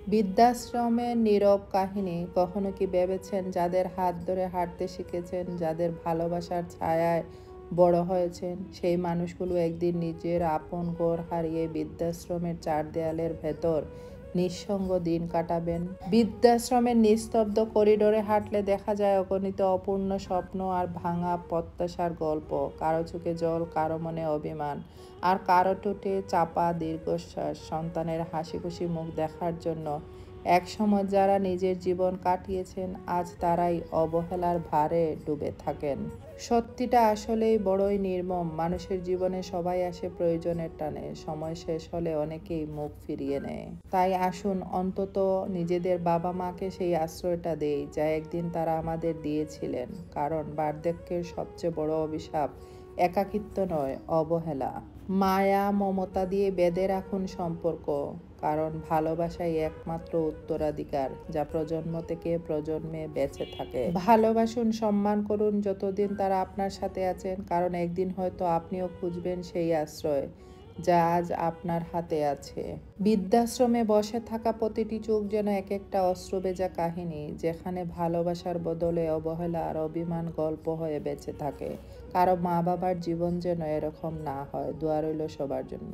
বৃদ্ধাশ্রমের নীরব কাহিনী। কখনো কি ভেবেছেন, যাদের হাত ধরে হাঁটতে শিখেছেন, যাদের ভালোবাসার ছায়ায় বড় হয়েছেন, সেই মানুষগুলো একদিন নিজের আপন ঘর হারিয়ে বৃদ্ধাশ্রমের চার দেয়ালের ভেতর নিঃসঙ্গ দিন কাটাবেন? বৃদ্ধাশ্রমের নিস্তব্ধ করিডোরে হাঁটলে দেখা যায় অগণিত অপূর্ণ স্বপ্ন আর ভাঙা প্রত্যাশার গল্প। কারো চোখে জল, কারো মনে অভিমান, আর কারো ঠোঁটে চাপা দীর্ঘশ্বাস। সন্তানের হাসিখুশি মুখ দেখার জন্য একসময় যারা নিজের জীবন কাটিয়েছেন, আজ তারাই অবহেলার ভারে ডুবে থাকেন। সত্যিটা আসলেই বড়ই নির্মম। মানুষের জীবনে সবাই আসে প্রয়োজনের টানে, সময় শেষ হলে অনেকেই মুখ ফিরিয়ে নেয়। তাই আসুন অন্তত নিজেদের বাবা মাকে সেই আশ্রয়টা দেই, যা একদিন তারা আমাদের দিয়েছিলেন। কারণ বার্ধক্যের সবচেয়ে বড় অভিশাপ একাকিত্ব নয়, অবহেলা। মায়া মমতা দিয়ে বেঁধে রাখুন সম্পর্ক, কারণ ভালোবাসাই একমাত্র উত্তরাধিকার, যা প্রজন্ম থেকে প্রজন্মে বেঁচে থাকে। ভালোবাসুন, সম্মান করুন যতদিন তারা আপনার সাথে আছেন, কারণ একদিন হয়তো আপনিও খুঁজবেন সেই আশ্রয় যা আজ আপনার হাতে আছে। বৃদ্ধাশ্রমে বসে থাকা প্রতিটি চোখ যেন এক একটা অশ্রুভেজা কাহিনী, যেখানে ভালোবাসার বদলে অবহেলা আর অভিমান গল্প হয়ে বেঁচে থাকে। কারো মা বাবার জীবন যেন এরকম না হয়। দোয়া রইল সবার জন্য।